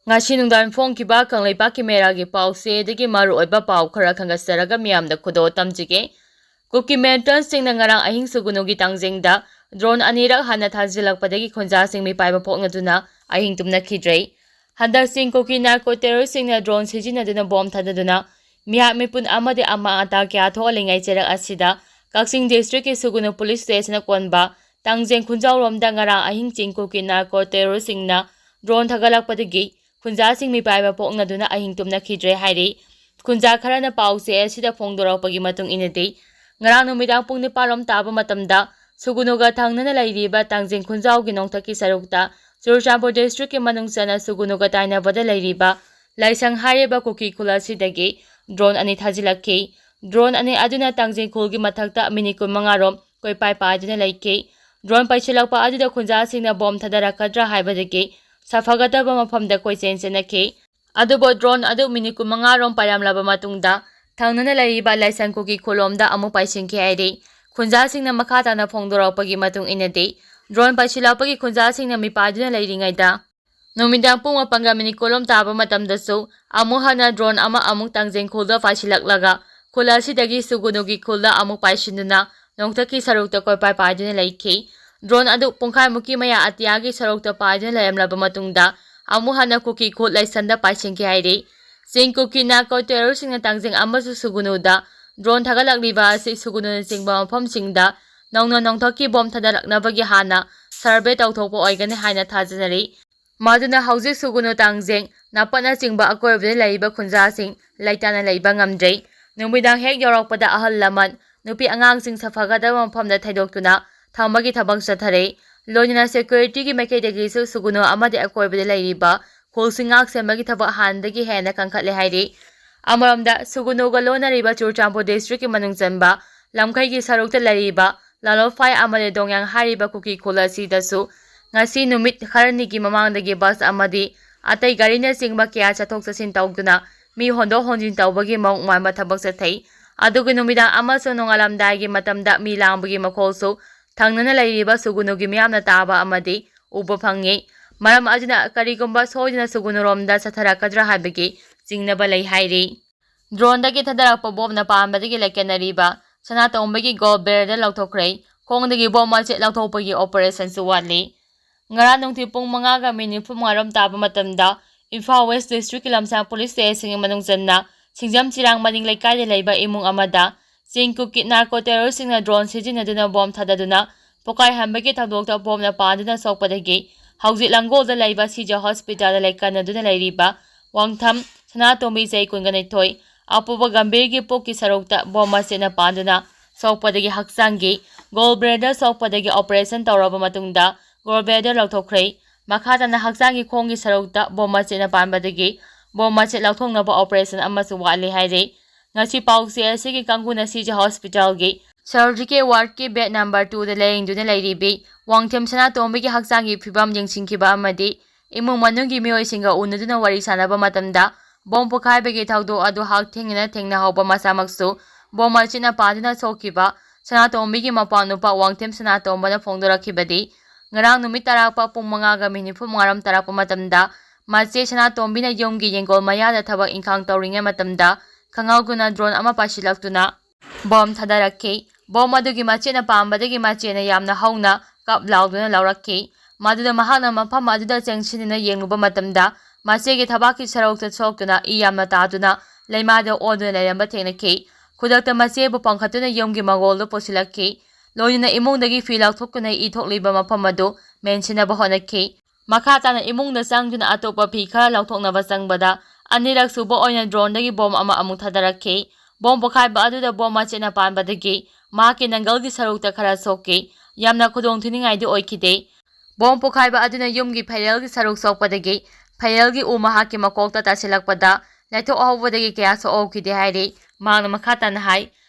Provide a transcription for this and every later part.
Ngasi nungdan phongkiba kangleipa kimera pause dagi maru oiba pau khara khangasaraga miyamda khudo tamjige. Kuki maintenance singna ngarang ahing sugunugi tangjengda drone anirak Hanna thajilakpadagi khunjasing mipaiba poknaduna ahing tumna khidrei. Handak sing kuki narco terrorist singna drone sijinaduna bomb thadaduna miha mipun amade ama ata kya tholingai cherak asida Kaksing district ki sugunu police station konba tangjeng khunjawromda ngarang ahing ching kuki narco terrorist singna drone thagalakpadagi khunjasing mipaiba poknaduna ahing tumna khidrei hairi. Khunja kharana pause asida phongdorakpagi matung inade ngarang numidang pung nipalom taba matamda sugunuga thangnana lairiba tangjeng khunjawgi nongthaki sarukta Churchampo district ki manungsana sugunuga tainabada lairiba laisang hariba kuki khulasidagi drone ani thajilakki drone ani aduna tangjeng khulgi mathakta minikun mangarom koi pai paiduna laike drone paichilakpa aduda khunjasingna bom thadarakadra haibadagi safagataba mafamda koi chensenaki adubo drone adu minikun mangarom pairamlaba matungda thangnana lairiba laisang kuki khulomda amu paisingki airi khunjasingna makhatana phongdorakpagi matung inade drone paichilakpagi khunjasingna mipaiduna lairingaida numidang pung mapanga minikolom taba matamdasu amu hana drone ama amuk tangjeng khulda paichilaklaga khulasidagi sugunugi khulda amuk paisinduna nongthaki sarukta koi pai paiduna laiki drone adu pungkhai muki maya atiyagi sarukta paiduna layamlaba matungda amu hana kuki khul laisanda paisingki hairi sing kuki na ko terrorist tangjeng amasu sugunuda drone thagalakliba asi sugunu singba mafamsingda nongna nongthaki bom thadaraknabagi hana survey tawthokpa oigani haina thajanari maduna hauji sugunu tangjeng napana chingba akoibde laiba khunjasing laitana laiba ngamdrei numidang hek yorakpada ahal laman nupi angangsing safagadaba mafamda thaidoktuna thambagi thabak chathare loinina security gi maikaidagi sugunu amade akoibde lairiba khulsingak sembagi thabak handagi hena kangkhatle hairi amaramda sugunuga lonariba Churchampo district ki manungchanba lamkhai gi sarukta lariba lalofai amade dongyang hariba kuki khulasi dasu ngasi numit kharani gi mamangdagi bus amadi atai garina singba kya chathok chasin tawduna mi hondo honjin tawbagi mong maima thabak chathai adugi numidang amaso nongalamdai gi matamda mi langbagi makholsu thangnana lairiba sugunugi miyamna taba amadi uba phangi maram ajuna karigumba soidna sugunuromda satharakadra haibagi jingnaba lei hairi drone dagi thadarakpa bomna pambadagi lekenariba sanatombagi gold bear lauthokrai khongdagi bomma che lauthokpagi operation su watli ngara nungthi pung 5:45 taba matamda Imphal West District Lamsang Police Station manungjanna singjam chirang maning laikai leiba imung amada singkuki narco terrorist singna drone sijinaduna bom thadaduna pokai hambagi thadokta bomna panduna sokpadagi hauji langolda leiba sija hospital laikanaduna lairiba wangtham sanatombi jai kunganithoi apuba gambirgi pokki sarokta bomma sena panduna sokpadagi haksangi goldbreda sokpadagi operation tawraba matungda goldbreda lauthokrai makhatana haksangi khongi sarokta bomma sena panbadagi bomma che lauthongnaba operation amasu wali haire ngasi pause asigi kanguna sija hospital gi surgical ward ki bed number 2 da leingduna lairibi wangthem sanatombi gi haksangi phibam yengsingkiba amadi imung manungi mioisinga unaduna wari sanaba matamda bom pokhaibagi thawdo adu hak thengna hoba masamaksu bomma china padina sokiba sanatombi gi mapanupa wangthem sanatombana phongdorakhibadi ngarang numit tarakpa pung 5:45 tarakpa matamda mache sanatombina yomgi yengol mayada thabak inkhang tawringa matamda khangawguna drone ama pashilaktuna bom thadarakki bom adugi machena pambadagi machena yamna hauna kap lauduna laurakki maduda mahana mafam aduda chengsinina yengluba matamda machegi thabaki sarokta soktuna I yamna taduna leimada oduna leramba thenaki khudakta machebu pangkhatuna yomgi magoldo posilakki loinina imungdagi filauk thokuna I thokliba mafam adu mensinaba honaki makhatana imungda changjuna atopa phi khara lauthoknaba changbada anirak suba oina drone dagi bom ama amuk thadarakki bom pokhaiba aduda bom machena panbadagi maki nangalgi sarukta khara sokki yamna khudong thiningaidi oikhide bom pokhaiba aduna yumgi phairelgi saruk sokpadagi phairelgi umahaki makokta tasilakpada laithok ahobadagi kya so okhide hairi mangna makhatana hai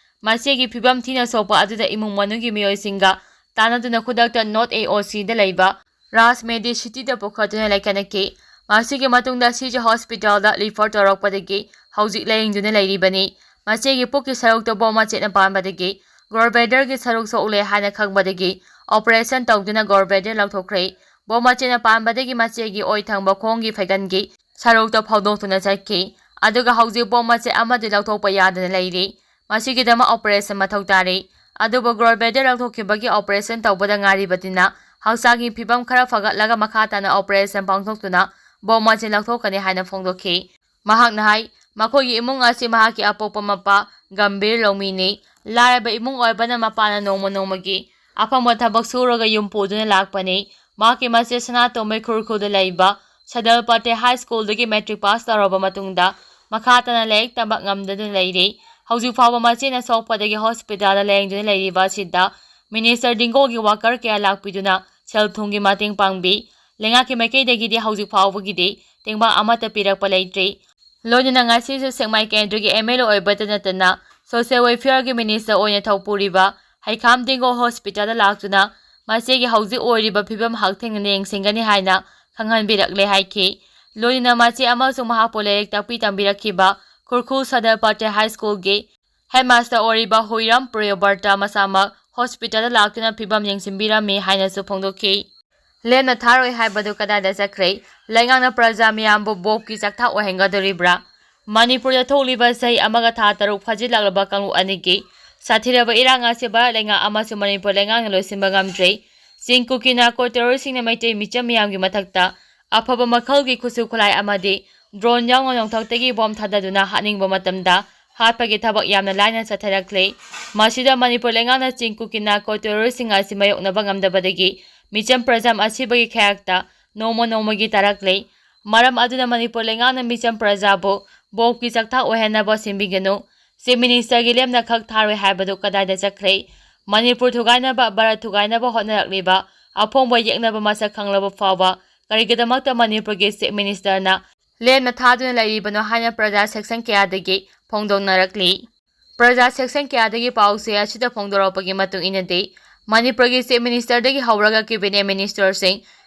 masegi phibam thina sopa aduda imung manugi mioisinga tanaduna khudakta not AOC da leiba Ras Medi City da pokhatuna laikanaki masigi matungda sija hospital da refer tawrakpadagi hauji laingduna lairibani masegi pokki sarukta bomma chena panbadagi gorbeder gi saruk sokle hana khangbadagi operation tawduna gorbeder lauthokrai bomma chena panbadagi machegi oi thangba khongi phaigangi ꯁꯔꯨꯛꯇ ꯐꯥꯎꯗꯣꯛꯇꯨꯅ ꯆꯠꯈꯤ ꯑꯗꯨꯒ ꯍꯧꯖꯤꯛ bomb ꯃꯆꯦꯠ ꯑꯃꯗꯤ ꯂꯧꯊꯣꯛꯄ ꯌꯥꯗꯅ ꯂꯩꯔꯤ ꯃꯁꯤꯒꯤꯗꯃꯛ ꯑꯣꯄꯔꯦꯁꯟ ꯃꯊꯧ ꯇꯥꯔꯤ ꯑꯗꯨꯕꯨ ꯒꯣꯔꯕꯦꯗ ꯂꯧꯊꯣꯛꯈꯤꯕꯒꯤ ꯑꯣꯄꯔꯦꯁꯟ ꯇꯧꯕꯗ ꯉꯥꯏꯔꯤꯕꯅꯤꯅ ꯍꯛꯆꯥꯡꯒꯤ ꯐꯤꯚꯝ ꯈꯔ ꯐꯒꯠꯂꯒ ꯃꯈꯥ ꯇꯥꯅ ꯑꯣꯄꯔꯦꯁꯟ ꯄꯥꯡꯊꯣꯛꯇꯨꯅ ꯕꯣꯝ ꯃꯆꯦꯠ ꯂꯧꯊꯣꯛꯀꯅꯤ ꯍꯥꯏꯅ ꯐꯣꯡꯗꯣꯛꯈꯤ ꯃꯍꯥꯛꯅ ꯍꯥꯏ ꯃꯈꯣꯏꯒꯤ ꯏꯃꯨꯡ ꯑꯁꯤ ꯃꯍꯥꯛꯀꯤ ꯑꯄꯣꯛꯄ ꯃꯄꯥ ꯒꯝꯚꯤꯔ ꯂꯧꯃꯤꯅꯤ ꯂꯥꯏꯔꯕ ꯏꯃꯨꯡ ꯑꯣꯏꯕꯅ ꯃꯄꯥꯅ ꯅꯣꯡꯃ ꯅꯣꯡꯃꯒꯤ ꯑꯐꯪꯕ ꯊꯕꯛ ꯁꯨꯔꯒ ꯌꯨꯝ ꯄꯨꯗꯨꯅ ꯂꯥꯛꯄꯅꯤ ꯃꯍꯥꯛꯀꯤ ꯃꯆꯦ ꯁꯅꯥꯇꯣꯝꯕꯤ ꯈꯨꯔꯈꯨꯜꯗ ꯂꯩꯕ ꯁꯗꯜꯄꯇꯦ ꯍꯥꯏ ꯁ꯭ꯀꯨꯜꯗꯒꯤ ꯃꯦꯇ꯭ꯔꯤꯛ ꯄꯥꯁ ꯇꯧꯔꯕ ꯃꯇꯨꯡꯗ ꯃꯈꯥ ꯇꯥꯅ ꯂꯥꯏꯔꯤꯛ ꯇꯝꯕ ꯉꯝꯗꯗꯨꯅ ꯂꯩꯔꯤ ꯍꯧꯖꯤꯛ ꯐꯥꯎꯕ ꯃꯆꯦꯅ ꯁꯣꯛꯄꯗꯒꯤ ꯍꯣꯁꯄꯤꯇꯥꯜꯗ ꯂꯥꯌꯦꯡꯗꯨꯅ ꯂꯩꯔꯤꯕ ꯑꯁꯤꯗ ꯃꯤꯅꯤꯁꯇꯔ ꯗꯤꯡꯒꯣꯒꯤ ꯋꯥꯀꯔ ꯀꯌꯥ ꯂꯥꯛꯄꯤꯗꯨꯅ ꯁꯦꯜ ꯊꯨꯝꯒꯤ ꯃꯇꯦꯡ ꯄꯥꯡꯕꯤ ꯂꯩꯉꯥꯛꯀꯤ ꯃꯥꯏꯀꯩꯗꯒꯤꯗꯤ ꯍꯧꯖꯤꯛ ꯐꯥꯎꯕꯒꯤꯗꯤ ꯇꯦꯡꯕꯥꯡ ꯑꯃꯠꯇ ꯄꯤꯔꯛꯄ ꯂꯩꯇ꯭ꯔꯤ ꯂꯣꯏꯅꯅ ꯉꯁꯤꯁꯨ ꯁꯦꯛꯃꯥꯏ ꯀꯦꯟꯗ꯭ꯔꯒꯤ MLA ꯑꯣꯏꯕꯇ ꯅꯠꯇꯅ ꯁꯣꯁꯤꯌꯦꯜ ꯋꯦꯜꯐꯤꯌꯔꯒꯤ ꯃꯤꯅꯤꯁꯇꯔ ꯑꯣꯏꯅ ꯊꯧꯄꯨꯔꯤꯕ ꯍꯩꯈꯥꯝ ꯗꯤꯡꯒꯣ ꯍꯣꯁꯄꯤꯇꯥꯜꯗ ꯂꯥꯛꯇꯨꯅ ꯃꯆꯦꯒꯤ ꯍꯧꯖꯤꯛ ꯑꯣꯏꯔꯤꯕ ꯐꯤꯚꯝ ꯍꯛꯊꯦꯡꯅꯅ ꯌꯦꯡꯁꯤꯟꯒꯅꯤ ꯍꯥꯏꯅ ꯈꯪꯍꯟꯕꯤꯔꯛꯂꯦ ꯍꯥꯏꯈꯤ ꯂꯣꯏꯅꯅ ꯃꯆꯦ ꯑꯃꯁꯨꯡ ꯃꯍꯥꯛꯄꯨ ꯂꯥꯏꯔꯤꯛ ꯇꯥꯛꯄꯤ ꯇꯝꯕꯤꯔꯛꯈꯤꯕ ꯈꯨꯔꯈꯨꯜ ꯁꯗꯜꯄꯇꯦ ꯍꯥꯏ ꯁ꯭ꯀꯨꯜꯒꯤ ꯍꯦꯗꯃꯥꯁꯇꯔ ꯑꯣꯏꯔꯤꯕ ꯍꯨꯏꯔꯥꯝ ꯄ꯭ꯔꯤꯌꯣꯕꯔꯇ ꯃꯁꯥꯃꯛ ꯍꯣꯁꯄꯤꯇꯥꯜꯗ ꯂꯥꯛꯇꯨꯅ ꯐꯤꯚꯝ ꯌꯦꯡꯁꯤꯟꯕꯤꯔꯝꯃꯤ ꯍꯥꯏꯅꯁꯨ ꯐꯣꯡꯗꯣꯛꯈꯤ ꯂꯦꯝꯅ ꯊꯥꯔꯣꯏ ꯍꯥꯏꯕꯗꯨ ꯀꯗꯥꯏꯗ ꯆꯠꯈ꯭ꯔꯦ ꯂꯩꯉꯥꯛꯅ ꯄ꯭ꯔꯖꯥ ꯃꯤꯌꯥꯝꯕꯨ ꯕꯣꯞꯀꯤ ꯆꯥꯛꯊꯥꯛ ꯑꯣꯏꯍꯟꯒꯗꯣꯔꯤꯕ꯭ꯔꯥ ꯃꯅꯤꯄꯨꯔꯗ ꯊꯣꯛꯂꯤꯕ ꯆꯍꯤ ꯑꯃꯒ ꯊꯥ ꯇꯔꯨꯛ ꯐꯥꯖꯤꯜꯂꯛꯂꯕ ꯀꯥꯡꯂꯨꯞ ꯑꯅꯤꯒꯤ ꯁꯥꯊꯤꯔꯕ ꯏꯔꯥꯡ ꯑꯁꯤ ꯚꯥꯔꯠ ꯂꯩꯉꯥꯛ ꯑꯃꯁꯨꯡ ꯃꯅꯤꯄꯨꯔ ꯂꯩꯉꯥꯛꯅ ꯂꯣꯏꯁꯤꯟꯕ ꯉꯝꯗ꯭ꯔꯦ ꯆꯤꯡ ꯀꯨꯀꯤ ꯅꯥꯔꯀꯣ ꯇꯦꯔꯣꯔꯤꯁꯁꯤꯡꯅ ꯃꯩꯇꯩ ꯃꯤꯆꯝ ꯃꯤꯌꯥꯝꯒꯤ ꯃꯊꯛꯇ ꯑꯐꯕ ꯃꯈꯜꯒꯤ ꯈꯨꯠꯁꯨ ꯈꯨꯠꯂꯥꯏ ꯑꯃꯗꯤ ꯗ꯭ꯔꯣꯟ ꯌꯥꯎꯅ ꯅꯣꯡꯊꯛꯇꯒꯤ ꯕꯣꯝ ꯊꯥꯗꯗꯨꯅ ꯍꯥꯠꯅꯤꯡꯕ ꯃꯇꯝꯗ ꯍꯥꯠꯄꯒꯤ ꯊꯕꯛ ꯌꯥꯝꯅ ꯂꯥꯏꯅ ꯆꯠꯊꯔꯛꯂꯦ ꯃꯁꯤꯗ ꯃꯅꯤꯄꯨꯔ ꯂꯩꯉꯥꯛꯅ ꯆꯤꯡ ꯀꯨꯀꯤ ꯅꯥꯔꯀꯣ ꯇꯦꯔꯣꯔꯤꯁꯁꯤꯡ ꯑꯁꯤ ꯃꯥꯌꯣꯛꯅꯕ ꯉꯝꯗꯕꯗꯒꯤ ꯃꯤꯆꯝ ꯄ꯭ꯔꯖꯥ ꯑꯁꯤꯕꯒꯤ ꯈꯌꯥꯛꯇ ꯅꯣꯡꯃ ꯅꯣꯡꯃꯒꯤ ꯇꯥꯔꯛꯂꯦ ꯃꯔꯝ ꯑꯗꯨꯅ ꯃꯅꯤꯄꯨꯔ ꯂꯩꯉꯥꯛꯅ ꯃꯤꯆꯝ ꯄ꯭ꯔꯖꯥꯕꯨ ꯕꯣꯞꯀꯤ ꯆꯥꯛꯊꯥꯛ ꯑꯣꯏꯍꯟꯅꯕ ꯁꯤꯟꯕꯤꯒꯅꯨ ꯆꯤꯐ ꯃꯤꯅꯤꯁꯇꯔꯒꯤ ꯂꯦꯝꯅ ꯈꯛ ꯊꯥꯔꯣꯏ ꯍꯥꯏꯕꯗꯨ ꯀꯗꯥꯏꯗ ꯆꯠꯈ꯭ꯔꯦ ꯃꯅꯤꯄꯨꯔ ꯊꯨꯒꯥꯏꯅꯕ ꯚꯥꯔꯠ ꯊꯨꯒꯥꯏꯅꯕ ꯍꯣꯠꯅꯔꯛꯂꯤꯕ ꯑꯐꯣꯡꯕ ꯌꯦꯛꯅꯕ ꯃꯁꯛ ꯈꯪꯂꯕ ꯐꯥꯎꯕ ꯀꯔꯤꯒꯤꯗꯃꯛꯇ ꯃꯅꯤꯄꯨꯔꯒꯤ ꯆꯤꯐ ꯃꯤꯅꯤꯁꯇꯔꯅ ꯂꯦꯝꯅ ꯊꯥꯗꯨꯅ ꯂꯩꯔꯤꯕꯅꯣ ꯍꯥꯏꯅ ꯄ꯭ꯔꯖꯥ ꯁꯦꯛꯁꯟ ꯀꯌꯥꯗꯒꯤ ꯐꯣꯡꯗꯣꯛꯅꯔꯛꯂꯤ ꯄ꯭ꯔꯖꯥ ꯁꯦꯛꯁꯟ ꯀꯌꯥꯗꯒꯤ ꯄꯥꯎꯆꯦ ꯑꯁꯤꯗ ꯐꯣꯡꯗꯣꯔꯛꯄꯒꯤ ꯃꯇꯨꯡ ꯏꯟꯅꯗꯤ ꯃꯅꯤꯄꯨꯔꯒꯤ ꯆꯤꯐ ꯃꯤꯅꯤꯁꯇꯔꯗꯒꯤ ꯍꯧꯔꯒ ꯀꯦꯕꯤꯅꯦꯠ ꯃꯤꯅꯤꯁꯇꯔꯁꯤꯡ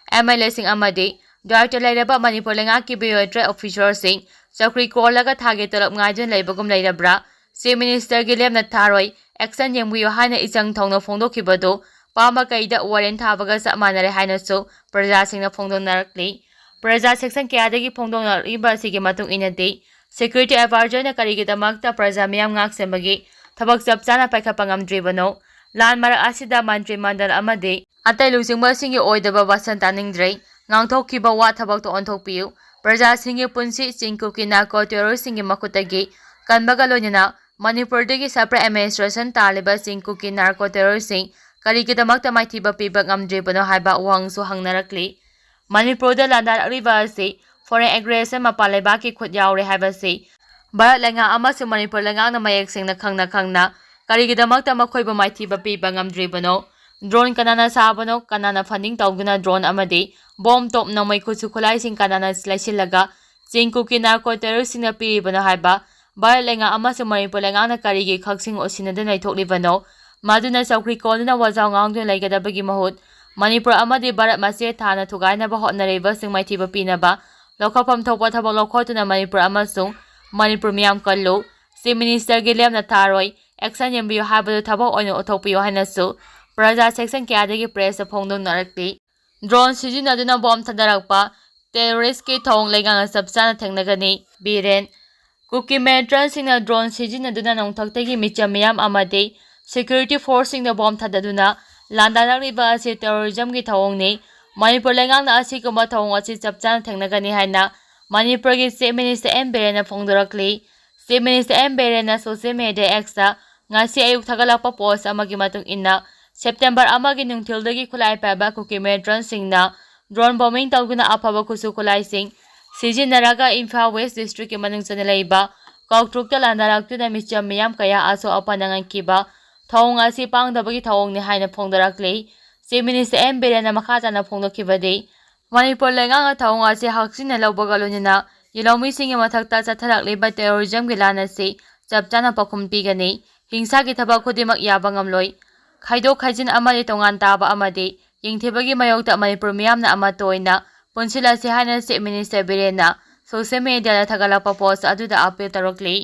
MLAꯁꯤꯡ ꯑꯃꯗꯤ ꯗꯥꯏꯔꯦꯛꯇꯔ ꯂꯩꯔꯕ ꯃꯅꯤꯄꯨꯔ ꯂꯩꯉꯥꯛꯀꯤ ꯕ꯭ꯌꯨꯔꯣꯀ꯭ꯔꯦꯠ ꯑꯣꯐꯤꯁꯥꯔꯁꯤꯡ ꯆꯧꯀ꯭ꯔꯤ ꯀꯣꯜꯂꯒ ꯊꯥꯒꯤ ꯇꯣꯂꯣꯞ ꯉꯥꯏꯗꯨꯅ ꯂꯩꯕꯒꯨꯝ ꯂꯩꯔꯕ꯭ꯔꯥ ꯆꯤꯐ ꯃꯤꯅꯤꯁꯇꯔꯒꯤ ꯂꯦꯝꯅ ꯊꯥꯔꯣꯏ ꯑꯦꯛꯁꯟ ꯌꯦꯡꯕꯤꯌꯨ ꯍꯥꯏꯅ ꯏꯆꯪ ꯊꯧꯅ ꯐꯣꯡꯗꯣꯛꯈꯤꯕꯗꯨ ꯄꯥꯝꯕꯀꯩꯗ ꯋꯥꯔꯦꯟ ꯊꯥꯕꯒ ꯆꯞ ꯃꯥꯟꯅꯔꯦ ꯍꯥꯏꯅꯁꯨ ꯄ꯭ꯔꯖꯥꯁꯤꯡꯅ ꯐꯣꯡꯗꯣꯛꯅꯔꯛꯂꯤ ꯄ꯭ꯔꯖꯥ ꯁꯦꯛꯁꯟ ꯀꯌꯥꯗꯒꯤ ꯐꯣꯡꯗꯣꯛꯅꯔꯛꯂꯤꯕ ꯑꯁꯤꯒꯤ ꯃꯇꯨꯡ ꯏꯟꯅꯗꯤ ꯁꯦꯀ꯭ꯌꯨꯔꯤꯇꯤ ꯑꯦꯗꯚꯥꯏꯖꯔꯅ ꯀꯔꯤꯒꯤꯗꯃꯛꯇ ꯄ꯭ꯔꯖꯥ ꯃꯤꯌꯥꯝ ꯉꯥꯛꯁꯦꯟꯕꯒꯤ ꯊꯕꯛ ꯆꯞ ꯆꯥꯅ ꯄꯥꯏꯈꯠꯄ ꯉꯝꯗ꯭ꯔꯤꯕꯅꯣ ꯂꯥꯟ ꯃꯔꯛ ꯑꯁꯤꯗ ꯃꯟꯇ꯭ꯔꯤ ꯃꯟꯗꯜ ꯑꯃꯗꯤ ꯑꯇꯩ ꯂꯨꯆꯤꯡꯕꯁꯤꯡꯒꯤ ꯑꯣꯏꯗꯕ ꯋꯥꯁꯟ ꯇꯥꯅꯤꯡꯗ꯭ꯔꯦ ꯉꯥꯡꯊꯣꯛꯈꯤꯕ ꯋꯥ ꯊꯕꯛꯇ ꯑꯣꯟꯊꯣꯛꯄꯤꯌꯨ ꯄ꯭ꯔꯖꯥꯁꯤꯡꯒꯤ ꯄꯨꯟꯁꯤ ꯆꯤꯡ ꯀꯨꯀꯤ ꯅꯥꯔꯀꯣ ꯇꯦꯔꯣꯔꯤꯁꯁꯤꯡꯒꯤ ꯃꯈꯨꯠꯇꯒꯤ ꯀꯟꯕꯒ ꯂꯣꯏꯅꯅ ꯃꯅꯤꯄꯨꯔꯗꯒꯤ ꯁꯄ꯭ꯂꯥꯏ ꯑꯦꯗꯃꯤꯅꯤꯁꯇ꯭ꯔꯦꯁꯟ ꯇꯥꯜꯂꯤꯕ ꯆꯤꯡ ꯀꯨꯀꯤ ꯅꯥꯔꯀꯣ ꯇꯦꯔꯣꯔꯤꯁꯁꯤꯡ ꯀꯔꯤꯒꯤꯗꯃꯛꯇ ꯃꯥꯏꯊꯤꯕ ꯄꯤꯕ ꯉꯝꯗ꯭ꯔꯤꯕꯅꯣ ꯍꯥꯏꯕ ꯋꯥꯍꯪꯁꯨ ꯍꯪꯅꯔꯛꯂꯤ ꯃꯅꯤꯄꯨꯔꯗ ꯂꯥꯟꯗꯥꯔꯛꯂꯤꯕ ꯑꯁꯤ ꯐꯣꯔꯦꯟ ꯑꯦꯒ꯭ꯔꯦꯁꯟ ꯃꯄꯥꯟ ꯂꯩꯕꯥꯛꯀꯤ ꯈꯨꯠ ꯌꯥꯎꯔꯦ ꯍꯥꯏꯕꯁꯤ ꯚꯥꯔꯠ ꯂꯩꯉꯥꯛ ꯑꯃꯁꯨꯡ ꯃꯅꯤꯄꯨꯔ ꯂꯩꯉꯥꯛꯅ ꯃꯌꯦꯛ ꯁꯦꯡꯅ ꯈꯪꯅ ꯀꯔꯤꯒꯤꯗꯃꯛꯇ ꯃꯈꯣꯏꯕꯨ ꯃꯥꯏꯊꯤꯕ ꯄꯤꯕ ꯉꯝꯗ꯭ꯔꯤꯕꯅꯣ ꯗ꯭ꯔꯣꯟ ꯀꯅꯥꯅ ꯁꯥꯕꯅꯣ ꯀꯅꯥꯅ ꯐꯟꯗꯤꯡ ꯇꯧꯗꯨꯅ ꯗ꯭ꯔꯣꯟ ꯑꯃꯗꯤ ꯕꯣꯝ ꯇꯣꯞ ꯅꯣꯡꯃꯩ ꯈꯨꯠꯁꯨ ꯈꯨꯠꯂꯥꯏꯁꯤꯡ ꯀꯅꯥꯅ ꯂꯩꯁꯤꯜꯂꯒ ꯆꯤꯡ ꯀꯨꯀꯤ ꯅꯥꯔꯀꯣ ꯇꯦꯔꯣꯔꯤꯁꯁꯤꯡꯅ ꯄꯤꯔꯤꯕꯅꯣ ꯍꯥꯏꯕ ꯚꯥꯔꯠ ꯂꯩꯉꯥꯛ ꯑꯃꯁꯨꯡ ꯃꯅꯤꯄꯨꯔ ꯂꯩꯉꯥꯛꯅ ꯀꯔꯤꯒꯤ ꯈꯛꯁꯤꯡ ꯎꯠꯁꯤꯟꯅꯗꯨꯅ ꯂꯩꯊꯣꯛꯂꯤꯕꯅꯣ ꯃꯗꯨꯅ ꯆꯧꯀ꯭ꯔꯤ ꯀꯣꯜꯗꯨꯅ ꯋꯥꯖꯥꯎ ꯉꯥꯡꯗꯨꯅ ꯂꯩꯒꯗꯕꯒꯤ ꯃꯍꯨꯠ ꯃꯅꯤꯄꯨꯔ ꯑꯃꯗꯤ ꯚꯥꯔꯠ ꯃꯆꯦꯠ ꯊꯥꯅ ꯊꯨꯒꯥꯏꯅꯕ ꯍꯣꯠꯅꯔꯤꯕꯁꯤꯡ ꯃꯥꯏꯊꯤꯕ ꯄꯤꯅꯕ ꯂꯧꯈꯠꯐꯝ ꯊꯣꯛꯄ ꯊꯕꯛ ꯂꯧꯈꯠꯇꯨꯅ ꯃꯅꯤꯄꯨꯔ ꯑꯃꯁꯨꯡ ꯃꯅꯤꯄꯨꯔ ꯃꯤꯌꯥꯝ ꯀꯜꯂꯨ ꯆꯤꯐ ꯃꯤꯅꯤꯁꯇꯔꯒꯤ ꯂꯦꯝꯅ ꯊꯥꯔꯣꯏ ꯑꯦꯛꯁꯟ ꯌꯦꯡꯕꯤꯌꯨ ꯍꯥꯏꯕꯗꯨ ꯊꯕꯛ ꯑꯣꯏꯅ ꯎꯠꯊꯣꯛꯄꯤꯌꯨ ꯍꯥꯏꯅꯁꯨ ꯄ꯭ꯔꯖꯥ ꯁꯦꯛꯁꯟ ꯀꯌꯥꯗꯒꯤ ꯄ꯭ꯔꯦꯁꯇ ꯐꯣꯡꯗꯣꯛꯅꯔꯛꯂꯤ ꯗ꯭ꯔꯣꯟ ꯁꯤꯖꯤꯟꯅꯗꯨꯅ ꯕꯣꯝ ꯊꯥꯗꯔꯛꯄ ꯇꯦꯔꯣꯔꯤꯁꯀꯤ ꯊꯧꯑꯣꯡ ꯂꯩꯉꯥꯛꯅ ꯆꯞ ꯆꯥꯅ ꯊꯦꯡꯅꯒꯅꯤ ꯕꯤꯔꯦꯟ ꯀꯨꯀꯤ ꯃꯤꯂꯤꯇꯦꯟꯠꯁꯤꯡꯅ ꯗ꯭ꯔꯣꯟ ꯁꯤꯖꯤꯟꯅꯗꯨꯅ ꯅꯣꯡꯊꯛꯇꯒꯤ ꯃꯤꯆꯝ ꯃꯤꯌꯥꯝ ꯑꯃꯗꯤ ꯁꯦꯀ꯭ꯌꯨꯔꯤꯇꯤ ꯐꯣꯔꯁꯁꯤꯡꯗ ꯕꯣꯝ ꯊꯥꯗꯗꯨꯅ ꯂꯥꯟꯗꯥꯔꯛꯂꯤꯕ ꯑꯁꯤ ꯇꯦꯔꯣꯔꯤꯖꯝꯒꯤ ꯊꯧꯑꯣꯡꯅꯤ ꯃꯅꯤꯄꯨꯔ ꯂꯩꯉꯥꯛꯅ ꯑꯁꯤꯒꯨꯝꯕ ꯊꯧꯑꯣꯡ ꯑꯁꯤ ꯆꯞ ꯆꯥꯅ ꯊꯦꯡꯅꯒꯅꯤ ꯍꯥꯏꯅ ꯃꯅꯤꯄꯨꯔꯒꯤ ꯆꯤꯐ ꯃꯤꯅꯤꯁꯇꯔ ꯕꯤꯔꯦꯟꯅ ꯐꯣꯡꯗꯣꯔꯛꯂꯤ ꯆꯤꯐ ꯃꯤꯅꯤꯁꯇꯔ ꯕꯤꯔꯦꯟꯅ ꯁꯣꯁꯤꯌꯦꯜ ꯃꯤꯗꯤꯌꯥ Xꯇ ꯉꯁꯤ ꯑꯌꯨꯛ ꯊꯥꯒꯠꯂꯛꯄ ꯄꯣꯁꯠ ꯑꯃꯒꯤ ꯃꯇꯨꯡ ꯏꯟꯅ ꯁꯦꯞꯇꯦꯝꯕꯔ 1ꯒꯤ ꯅꯨꯡꯊꯤꯜꯗꯒꯤ ꯈꯨꯠꯂꯥꯏ ꯄꯥꯏꯕ ꯀꯨꯀꯤ ꯃꯤꯂꯤꯇꯦꯟꯠꯁꯤꯡꯅ ꯗ꯭ꯔꯣꯟ ꯕꯣꯝꯕꯤꯡ ꯇꯧꯗꯨꯅ ꯑꯐꯕ ꯈꯨꯠꯁꯨ ꯈꯨꯠꯂꯥꯏꯁꯤꯡ ꯁꯤꯖꯤꯟꯅꯔꯒ ꯏꯝꯐꯥꯜ ꯋꯦꯁꯠ ꯗꯤꯁꯇ꯭ꯔꯤꯛꯀꯤ ꯃꯅꯨꯡꯆꯟꯅ ꯂꯩꯕ ꯀꯧꯇ꯭ꯔꯨꯛꯇ ꯂꯥꯟꯗꯥꯔꯛꯇꯨꯅ ꯃꯤꯆꯝ ꯃꯤꯌꯥꯝ ꯀꯌꯥ ꯑꯁꯣꯛ ꯑꯄꯟ ꯅꯪꯍꯟꯈꯤꯕ ꯊꯧꯑꯣꯡ ꯑꯁꯤ ꯄꯥꯡꯗꯕꯒꯤ ꯊꯧꯑꯣꯡꯅꯤ ꯍꯥꯏꯅ ꯐꯣꯡꯗꯣꯔꯛꯂꯤ ꯆꯤꯐ ꯃꯤꯅꯤꯁꯇꯔ ꯕꯤꯔꯦꯟꯅ ꯃꯈꯥ ꯇꯥꯅ ꯐꯣꯡꯗꯣꯛꯈꯤꯕꯗꯤ ꯃꯅꯤꯄꯨꯔ ꯂꯩꯉꯥꯛꯅ ꯊꯧꯑꯣꯡ ꯑꯁꯤ ꯍꯛꯆꯤꯟꯅ ꯂꯧꯕꯒ ꯂꯣꯏꯅꯅ ꯌꯦꯜꯍꯧꯃꯤꯁꯤꯡꯒꯤ ꯃꯊꯛꯇ ꯆꯠꯊꯔꯛꯂꯤꯕ ꯇꯦꯔꯣꯔꯤꯖꯝꯒꯤ ꯂꯥꯟ ꯑꯁꯤ ꯆꯞ ꯆꯥꯅ ꯄꯥꯎꯈꯨꯝ ꯄꯤꯒꯅꯤ ꯍꯤꯡꯁꯥꯒꯤ ꯊꯕꯛ ꯈꯨꯗꯤꯡꯃꯛ ꯌꯥꯕ ꯉꯝꯂꯣꯏ ꯈꯥꯏꯗꯣꯛ ꯈꯥꯏꯖꯤꯟ ꯑꯃꯗꯤ ꯇꯣꯉꯥꯟ ꯇꯥꯕ ꯑꯃꯗꯤ ꯌꯦꯡꯊꯤꯕꯒꯤ ꯃꯥꯌꯣꯛꯇ ꯃꯅꯤꯄꯨꯔ ꯃꯤꯌꯥꯝꯅ ꯑꯃꯠꯇ ꯑꯣꯏꯅ ꯄꯨꯟꯁꯤꯜꯂꯁꯤ ꯍꯥꯏꯅ ꯆꯤꯐ ꯃꯤꯅꯤꯁꯇꯔ ꯕꯤꯔꯦꯟꯅ ꯁꯣꯁꯤꯌꯦꯜ ꯃꯤꯗꯤꯌꯥꯗ ꯊꯥꯒꯠꯂꯛꯄ ꯄꯣꯁꯠ ꯑꯗꯨꯗ ꯑꯄꯤꯜ ꯇꯧꯔꯛꯂꯤ